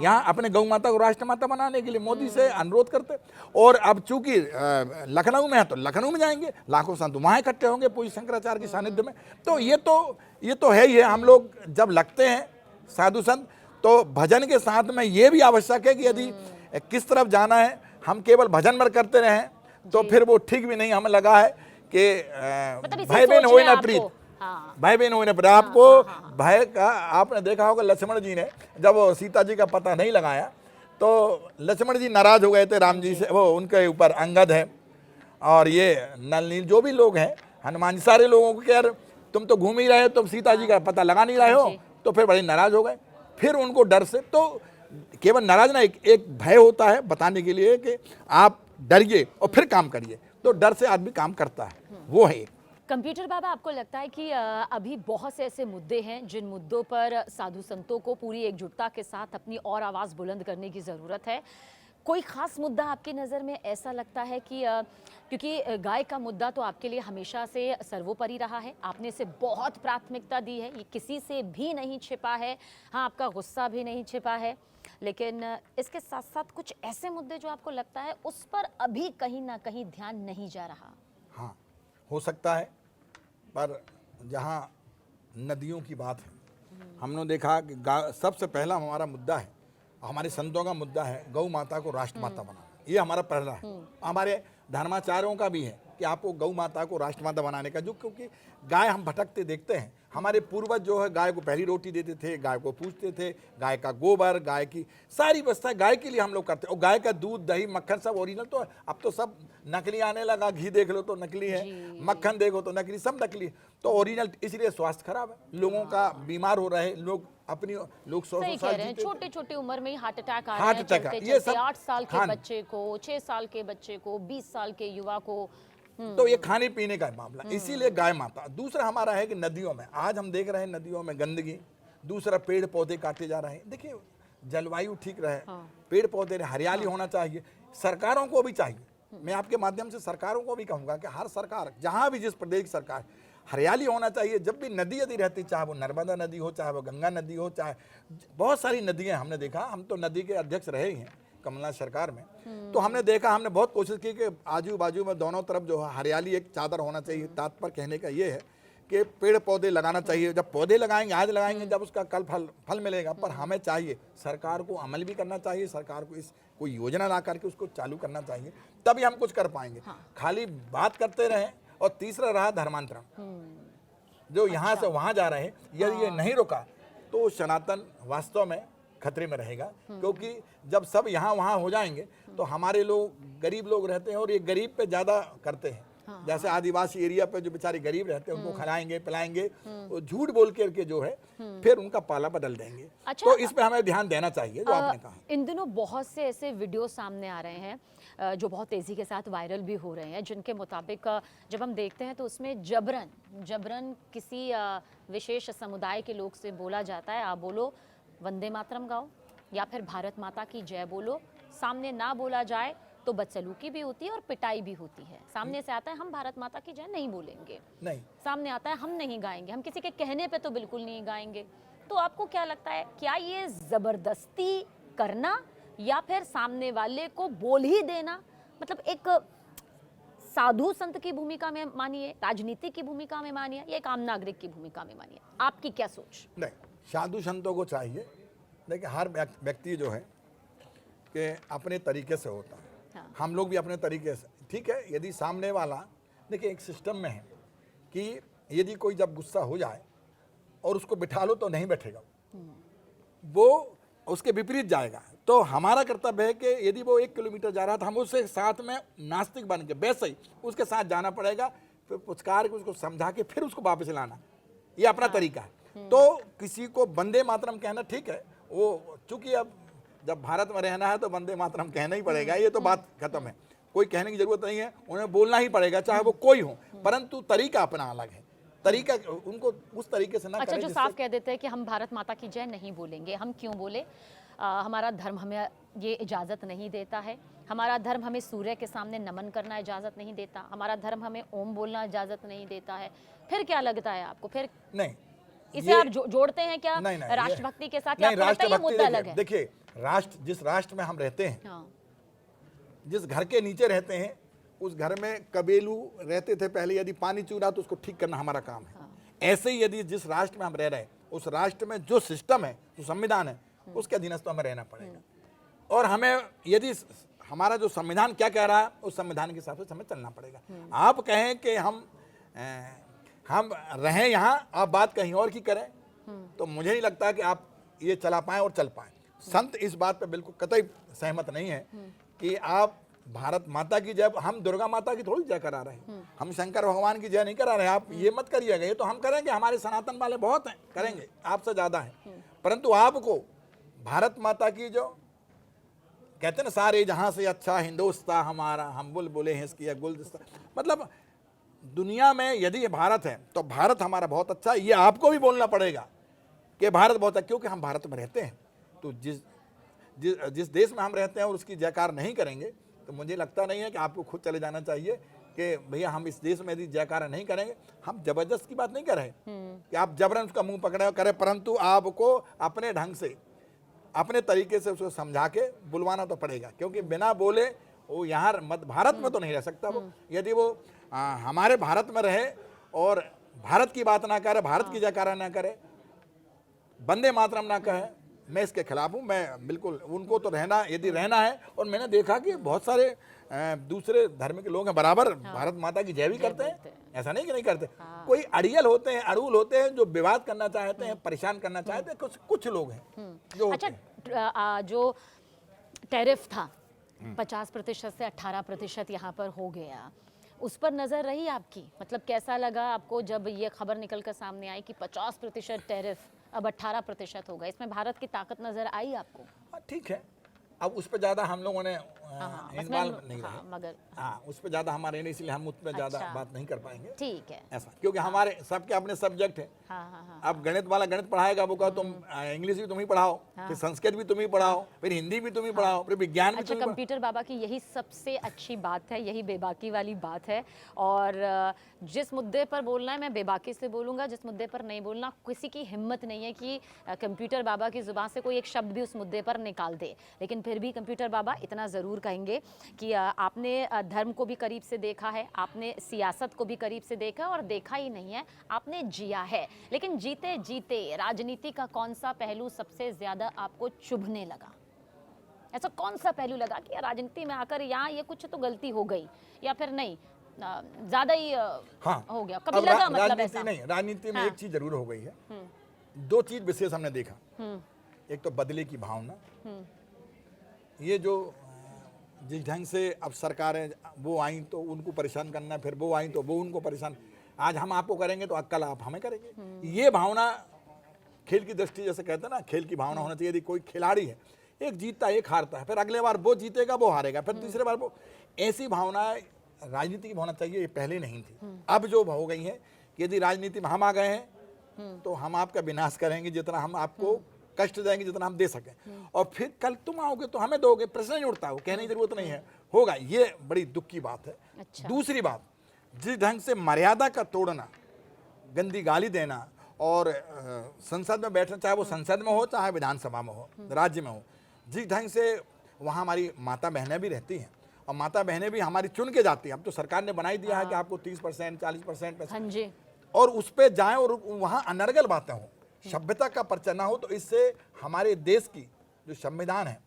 यहाँ अपने गौ माता को राष्ट्र माता बनाने के लिए मोदी से अनुरोध करते। और अब चूंकि लखनऊ में है तो लखनऊ में जाएंगे, लाखों संत वहाँ इकट्ठे होंगे पूज्य शंकराचार्य के सानिध्य में। तो ये तो है ही है। हम लोग जब लगते हैं साधु संत तो भजन के साथ में ये भी आवश्यक है कि यदि किस तरफ जाना है, हम केवल भजन भर करते रहें तो फिर वो ठीक भी नहीं। हमें लगा है कि भाई बहन हो ना प्रीत, भाई बहन होने पर आपको भय का, आपने देखा होगा लक्ष्मण जी ने जब सीता जी का पता नहीं लगाया तो लक्ष्मण जी नाराज हो गए थे राम जी से, वो उनके ऊपर अंगद है और ये नल नील जो भी लोग हैं, हनुमान जी, सारे लोगों को यार तुम तो घूम ही रहे हो, तुम सीता जी का पता लगा नहीं रहे हो, तो फिर बड़े नाराज हो गए। फिर उनको डर से, तो केवल नाराज ना, एक भय होता है बताने के लिए कि आप डरिए और फिर काम करिए, तो डर से आदमी काम करता है, वो है। कंप्यूटर बाबा, आपको लगता है कि अभी बहुत से ऐसे मुद्दे हैं जिन मुद्दों पर साधु संतों को पूरी एकजुटता के साथ अपनी और आवाज़ बुलंद करने की ज़रूरत है? कोई ख़ास मुद्दा आपकी नज़र में ऐसा लगता है कि क्योंकि गाय का मुद्दा तो आपके लिए हमेशा से सर्वोपरि रहा है, आपने इसे बहुत प्राथमिकता दी है, ये किसी से भी नहीं छिपा है, हाँ आपका गुस्सा भी नहीं छिपा है, लेकिन इसके साथ साथ कुछ ऐसे मुद्दे जो आपको लगता है उस पर अभी कहीं ना कहीं ध्यान नहीं जा रहा? हाँ, हो सकता है, पर जहाँ नदियों की बात है, हमने देखा कि सबसे पहला हमारा मुद्दा है, हमारे संतों का मुद्दा है गौ माता को राष्ट्र माता बनाना। ये हमारा पहला है। हमारे धर्माचार्यों का भी है कि आपको गौ माता को राष्ट्र माता बनाने का, जो क्योंकि गाय हम भटकते देखते हैं, हमारे पूर्वज जो है गाय को पहली रोटी देते थे, गाय को पूजते थे, गाय का गोबर, गाय की सारी व्यवस्था गाय के लिए हम लोग करते हैं। और गाय का दूध, दही, मक्खन सब ओरिजिनल, तो अब तो सब नकली आने लगा, घी देख लो तो नकली है, मक्खन देखो तो नकली, सब नकली। तो ओरिजिनल, इसलिए स्वास्थ्य खराब है, लोगों का बीमार हो रहे, लोग 100 साल जीते, छोटे छोटे उम्र में ही हार्ट अटैक आ रहे हैं, ये सब 8 साल के बच्चे को, 6 साल के बच्चे को, 20 साल के युवा को तो ये खाने पीने का मामला, इसीलिए गाय माता। दूसरा हमारा है कि नदियों में आज हम देख रहे हैं नदियों में गंदगी, दूसरा पेड़ पौधे काटे जा रहे हैं। देखिए जलवायु ठीक रहे, पेड़ पौधे रहे, हरियाली होना चाहिए। सरकारों को भी चाहिए, मैं आपके माध्यम से सरकारों को भी कहूँगा कि हर सरकार, जहाँ भी जिस प्रदेश की सरकार, हरियाली होना चाहिए। जब भी नदी यदि रहती, चाहे वो नर्मदा नदी हो, चाहे वो गंगा नदी हो, चाहे बहुत सारी नदियाँ हमने देखा, हम तो नदी के अध्यक्ष रहे ही हैं कमलनाथ सरकार में, तो हमने देखा, हमने बहुत कोशिश की कि आजू बाजू में दोनों तरफ जो है हरियाली एक चादर होना चाहिए। तात्पर्य कहने का ये है कि पेड़ पौधे लगाना चाहिए। जब पौधे लगाएंगे, आज लगाएंगे, जब उसका कल फल मिलेगा। पर हमें चाहिए, सरकार को अमल भी करना चाहिए, सरकार को इस कोई योजना ला करके उसको चालू करना चाहिए, तभी हम कुछ कर पाएंगे। खाली बात करते रहें। और तीसरा रहा धर्मांतरण, जो यहाँ से वहाँ जा रहे हैं, यदि ये नहीं रुका तो सनातन वास्तव में खतरे में रहेगा। क्योंकि जब सब यहाँ वहाँ हो जाएंगे तो हमारे लोग, गरीब लोग रहते हैं, और ये गरीब पे ज़्यादा करते हैं। जैसे आदिवासी एरिया पे जो बेचारे गरीब रहते हैं, उनको खिलाएंगे पिलाएंगे, तो झूठ बोल करके जो है फिर उनका पाला बदल देंगे। अच्छा, तो इस पे हमें ध्यान देना चाहिए, जो आपने कहा। इन दिनों बहुत से ऐसे वीडियो सामने आ रहे हैं जो बहुत तेज़ी के साथ वायरल भी हो रहे हैं, जिनके मुताबिक जब हम देखते हैं तो उसमें जबरन किसी विशेष समुदाय के लोग से बोला जाता है, आप बोलो वंदे मातरम गाओ या फिर भारत माता की जय बोलो। सामने ना बोला जाए तो बदसलूकी भी होती है और पिटाई भी होती है। सामने से आता है हम भारत माता की जय नहीं बोलेंगे, नहीं, सामने आता है हम नहीं गाएंगे, हम किसी के कहने पे तो बिल्कुल नहीं गाएंगे। तो आपको क्या लगता है, क्या ये जबरदस्ती करना या फिर सामने वाले को बोल ही देना, मतलब एक साधु संत की भूमिका में मानिए, राजनीति की भूमिका में मानिए, या एक आम नागरिक की भूमिका में मानिए, आपकी क्या सोच? नहीं, साधु संतों को चाहिए। देखिए हर व्यक्ति जो है कि अपने तरीके से होता है। हाँ। हम लोग भी अपने तरीके से, ठीक है। यदि सामने वाला, देखिए एक सिस्टम में है कि यदि कोई जब गुस्सा हो जाए और उसको बिठा लो तो नहीं बैठेगा, वो उसके विपरीत जाएगा। तो हमारा कर्तव्य है कि यदि वो 1 किलोमीटर जा रहा था, हम उसके साथ में नास्तिक बन के वैसे ही उसके साथ जाना पड़ेगा, फिर पुचकार के उसको समझा के फिर उसको वापस लाना, ये अपना तरीका है। तो किसी को वंदे मातरम कहना ठीक है, वो चूंकि अब जब भारत में रहना है तो वंदे मातरम कहना ही पड़ेगा, ये तो बात खत्म है, कोई कहने की जरूरत नहीं है, उन्हें बोलना ही पड़ेगा चाहे वो कोई हो। परंतु तरीका अपना अलग है, तरीका उनको उस तरीके से ना अच्छा, करें जो जिससे- साफ कह देते हैं कि हम भारत माता की जय नहीं बोलेंगे, हम क्यों बोले? हमारा धर्म हमें ये इजाज़त नहीं देता है, हमारा धर्म हमें सूर्य के सामने नमन करना इजाज़त नहीं देता, हमारा धर्म हमें ओम बोलना इजाज़त नहीं देता है। फिर क्या लगता है आपको? फिर नहीं, इसे आप जोड़ते हैं क्या नहीं, राष्ट्रभक्ति के साथ? या नहीं, आपको लगता है ये राष्ट्रभक्ति मुद्दा अलग है? देखिए राष्ट्र, जिस राष्ट्र में हम रहते हैं, हाँ, जिस घर के नीचे रहते हैं, उस घर में कबीलू रहते थे पहले, यदि पानी चूरा तो उसको ठीक करना हमारा काम है। ऐसे ही यदि जिस राष्ट्र में हम रह रहे हैं, उस राष्ट्र में जो सिस्टम है, जो संविधान है, उसके अधीनस्थ हमें रहना पड़ेगा। और हमें यदि हमारा जो संविधान क्या कह रहा है, उस संविधान के हिसाब से हमें चलना पड़ेगा। आप कहें कि हम रहें यहाँ, आप बात कहीं और की करें, तो मुझे नहीं लगता कि आप ये चला पाएं और चल पाएं। संत इस बात पे बिल्कुल कतई सहमत नहीं है कि आप भारत माता की जय, हम दुर्गा माता की थोड़ी जय करा रहे हैं, हम शंकर भगवान की जय नहीं करा रहे हैं। आप ये मत करिएगा, ये तो हम करेंगे, हमारे सनातन वाले बहुत हैं, करेंगे, आपसे ज़्यादा हैं। परंतु आपको भारत माता की जो कहते हैं ना, सारे जहाँ से अच्छा हिंदुस्तान हमारा, हम बुलबुलें हैं इसकी गुलदस्ता, मतलब दुनिया में यदि ये भारत है तो भारत हमारा बहुत अच्छा है। ये आपको भी बोलना पड़ेगा कि भारत बहुत अच्छा, क्योंकि हम भारत में रहते हैं। तो जिस देश में हम रहते हैं और उसकी जयकार नहीं करेंगे, तो मुझे लगता नहीं है कि आपको खुद चले जाना चाहिए कि भैया हम इस देश में यदि जयकार नहीं करेंगे। हम जबरदस्त की बात नहीं कर रहे कि आप जबरन उसका मुंह पकड़े करें, परंतु आपको अपने ढंग से, अपने तरीके से उसको समझा के बुलवाना तो पड़ेगा, क्योंकि बिना बोले वो यहाँ भारत में तो नहीं रह सकता। वो यदि वो हमारे भारत में रहे और भारत की बात ना करे, भारत की जयकारा ना करे, वंदे मातरम ना कहे, मैं इसके खिलाफ हूँ। मैं बिल्कुल, उनको तो रहना, यदि रहना है, और मैंने देखा कि बहुत सारे दूसरे धर्म के लोग हैं, बराबर भारत माता की जय भी करते हैं, ऐसा नहीं कि नहीं करते। कोई अड़ियल होते हैं, अड़ूल होते हैं, जो विवाद करना चाहते हैं, परेशान करना चाहते हैं, कुछ लोग हैं जो होते हैं। अच्छा, जो टैरिफ था 50% से 18% यहाँ पर हो गया, उस पर नज़र रही आपकी? मतलब कैसा लगा आपको जब ये खबर निकल कर सामने आई कि 50% टैरिफ अब 18% होगा? इसमें भारत की ताकत नज़र आई आपको? हाँ, ठीक है। अब उस पर ज़्यादा हम लोगों ने इन्वॉल्व नहीं हाँ, रहे। मगर हाँ, उस पर ज़्यादा हमारे नहीं, इसलिए हम उस पर ज़्यादा अच्छा। बात नहीं कर पाएंगे ठीक है। ऐसा, क्योंकि हमारे सबके अपने सब्जेक्ट हैं। हाँ हाँ हाँ। अब गणित वाला गणित पढ़ाएगा, वो कहा तुम इंग्लिश भी तुम ही पढ़ाओ, फिर संस्कृत भी तुम ही पढ़ाओ, फिर हिंदी भी तुम ही पढ़ाओ, फिर विज्ञान भी अच्छा, तुम ही कंप्यूटर बाबा की यही सबसे अच्छी बात है, यही बेबाकी वाली बात है। और जिस मुद्दे पर बोलना है मैं बेबाकी से बोलूँगा, जिस मुद्दे पर नहीं बोलना, किसी की हिम्मत नहीं है कि कंप्यूटर बाबा की ज़ुबान से कोई एक शब्द भी उस मुद्दे पर निकाल दे। लेकिन फिर भी कंप्यूटर बाबा इतना ज़रूर कहेंगे कि आपने धर्म को भी करीब से देखा है, आपने सियासत को भी करीब से देखा, और देखा ही नहीं है, आपने जिया है। लेकिन जीते जीते राजनीति का कौन सा पहलू सबसे ज़्यादा आपको चुभने लगा? ऐसा कौन सा पहलू लगा कि यार राजनीति में आकर यहाँ ये कुछ तो गलती हो गई, या फिर नहीं ज्यादा ही हाँ, हो गया? कभी अब लगा मतलब राजनीति ऐसा? नहीं, राजनीति में हाँ। एक चीज जरूर हो गई है, दो चीज विशेष हमने देखा। एक तो बदले की भावना, ये जो जिस ढंग से अब सरकारें वो आई तो उनको परेशान करना, फिर वो आई तो वो उनको परेशान, आज हम आपको करेंगे तो कल आप हमें करेंगे, ये भावना खेल की दृष्टि जैसे कहते हैं ना, खेल की भावना होना चाहिए। यदि कोई खिलाड़ी है, एक जीतता है एक हारता है, फिर अगले बार वो जीतेगा वो हारेगा, फिर तीसरे बार वो, ऐसी भावना राजनीति की होना चाहिए, ये पहले नहीं थी। अब जो हो गई है कि यदि राजनीति में हम आ गए हैं तो हम आपका विनाश करेंगे, जितना हम आपको कष्ट देंगे जितना हम दे सकें, और फिर कल तुम आओगे तो हमें दोगे, प्रश्न नहीं उठता, कहने की जरूरत नहीं है, होगा। ये बड़ी दुख की बात है। अच्छा। दूसरी बात, जिस ढंग से मर्यादा का तोड़ना, गंदी गाली देना, और संसद में बैठना, चाहे वो संसद में हो चाहे विधानसभा में हो, राज्य में हो, जिस ढंग से वहाँ हमारी माता बहनें भी रहती हैं, और माता बहनें भी हमारी चुन के जाती हैं। अब तो सरकार ने बनाई दिया है कि आपको 30% 40% हाँ जी, और उस पर जाएं और वहाँ अनर्गल बातें हों, सभ्यता का परिचय ना हो, तो इससे हमारे देश की जो संविधान है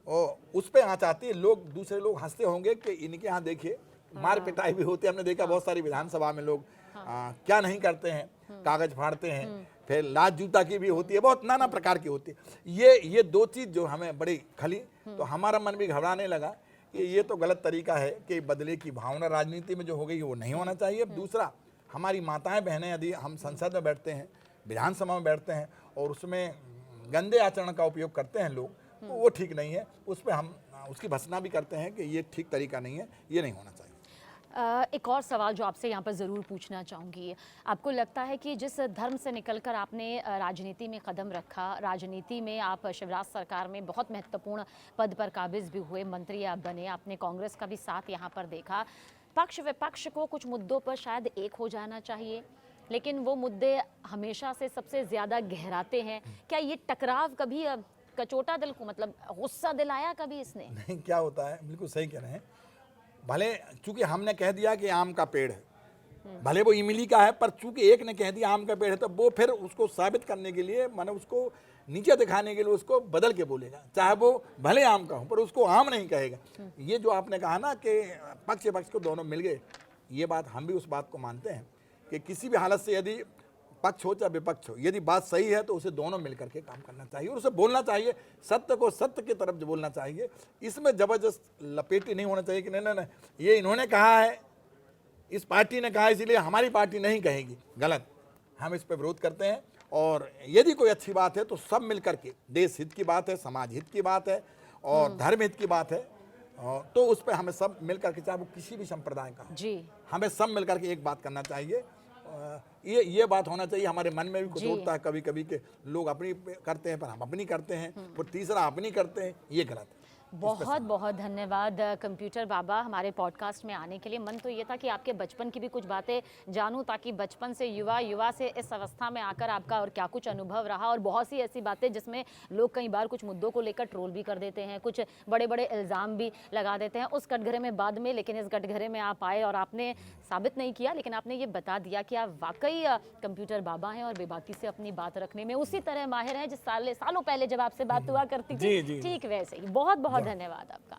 और उस पर आँच आती है। लोग, दूसरे लोग हंसते होंगे कि इनके यहाँ देखिए मार पिटाई भी होती है। हमने देखा बहुत सारी विधानसभा में लोग क्या नहीं करते हैं, कागज फाड़ते हैं, फिर लात जूता की भी होती है, बहुत नाना प्रकार की होती है। ये दो चीज़ जो हमें बड़ी खली, तो हमारा मन भी घबराने लगा कि ये तो गलत तरीका है कि बदले की भावना राजनीति में जो हो गई वो नहीं होना चाहिए। दूसरा, हमारी माताएं बहनें यदि हम संसद में बैठते हैं, विधानसभा में बैठते हैं और उसमें गंदे आचरण का उपयोग करते हैं लोग, तो वो ठीक नहीं है। उस पर हम उसकी भर्त्सना भी करते हैं कि ये ठीक तरीका नहीं है, ये नहीं होना चाहिए। एक और सवाल जो आपसे यहाँ पर ज़रूर पूछना चाहूँगी, आपको लगता है कि जिस धर्म से निकलकर आपने राजनीति में कदम रखा, राजनीति में आप शिवराज सरकार में बहुत महत्वपूर्ण पद पर काबिज भी हुए, मंत्री आप बने, आपने कांग्रेस का भी साथ यहाँ पर देखा, पक्ष विपक्ष को कुछ मुद्दों पर शायद एक हो जाना चाहिए, लेकिन वो मुद्दे हमेशा से सबसे ज़्यादा गहराते हैं। क्या ये टकराव कभी कचोटा दिल को, मतलब गुस्सा दिलाया कभी इसने? नहीं, क्या होता है, बिल्कुल सही कह रहे हैं। भले चूंकि हमने कह दिया कि आम का पेड़ है, भले वो इमली का है, पर चूंकि एक ने कह दिया आम का पेड़ है, तो वो फिर उसको साबित करने के लिए, माने उसको नीचे दिखाने के लिए उसको बदल के बोलेगा, चाहे वो भले आम का हो पर उसको आम नहीं कहेगा। ये जो आपने कहा ना कि पक्ष पक्ष को दोनों मिल गए, ये बात हम भी उस बात को मानते हैं कि किसी भी हालत से यदि पक्ष हो चाहे विपक्ष हो, यदि बात सही है तो उसे दोनों मिलकर के काम करना चाहिए और उसे बोलना चाहिए, सत्य को सत्य की तरफ बोलना चाहिए। इसमें जबरदस्त लपेटी नहीं होना चाहिए कि नहीं नहीं नहीं ये इन्होंने कहा है, इस पार्टी ने कहा इसलिए हमारी पार्टी नहीं कहेगी, गलत। हम इस पर विरोध करते हैं, और यदि कोई अच्छी बात है तो सब मिलकर के, देश हित की बात है, समाज हित की बात है और धर्म हित की बात है, तो उस पर हमें सब मिलकर के, चाहे वो किसी भी संप्रदाय का जी, हमें सब मिलकर के एक बात करना चाहिए। ये बात होना चाहिए। हमारे मन में भी कुछ उठता है कभी कभी कि लोग अपनी करते हैं पर हम अपनी करते हैं, फिर तीसरा अपनी करते हैं, ये गलत है। बहुत बहुत धन्यवाद कंप्यूटर बाबा हमारे पॉडकास्ट में आने के लिए। मन तो ये था कि आपके बचपन की भी कुछ बातें जानूं, ताकि बचपन से युवा से इस अवस्था में आकर आपका और क्या कुछ अनुभव रहा, और बहुत सी ऐसी बातें जिसमें लोग कई बार कुछ मुद्दों को लेकर ट्रोल भी कर देते हैं, कुछ बड़े बड़े इल्ज़ाम भी लगा देते हैं उस कटघरे में बाद में। लेकिन इस कटघरे में आप आए और आपने साबित नहीं किया, लेकिन आपने ये बता दिया कि आप वाकई कंप्यूटर बाबा हैं और बेबाकी से अपनी बात रखने में उसी तरह माहिर हैं जिस सालों पहले जब आपसे बात हुआ करती थी, ठीक वैसे ही। बहुत बहुत धन्यवाद आपका।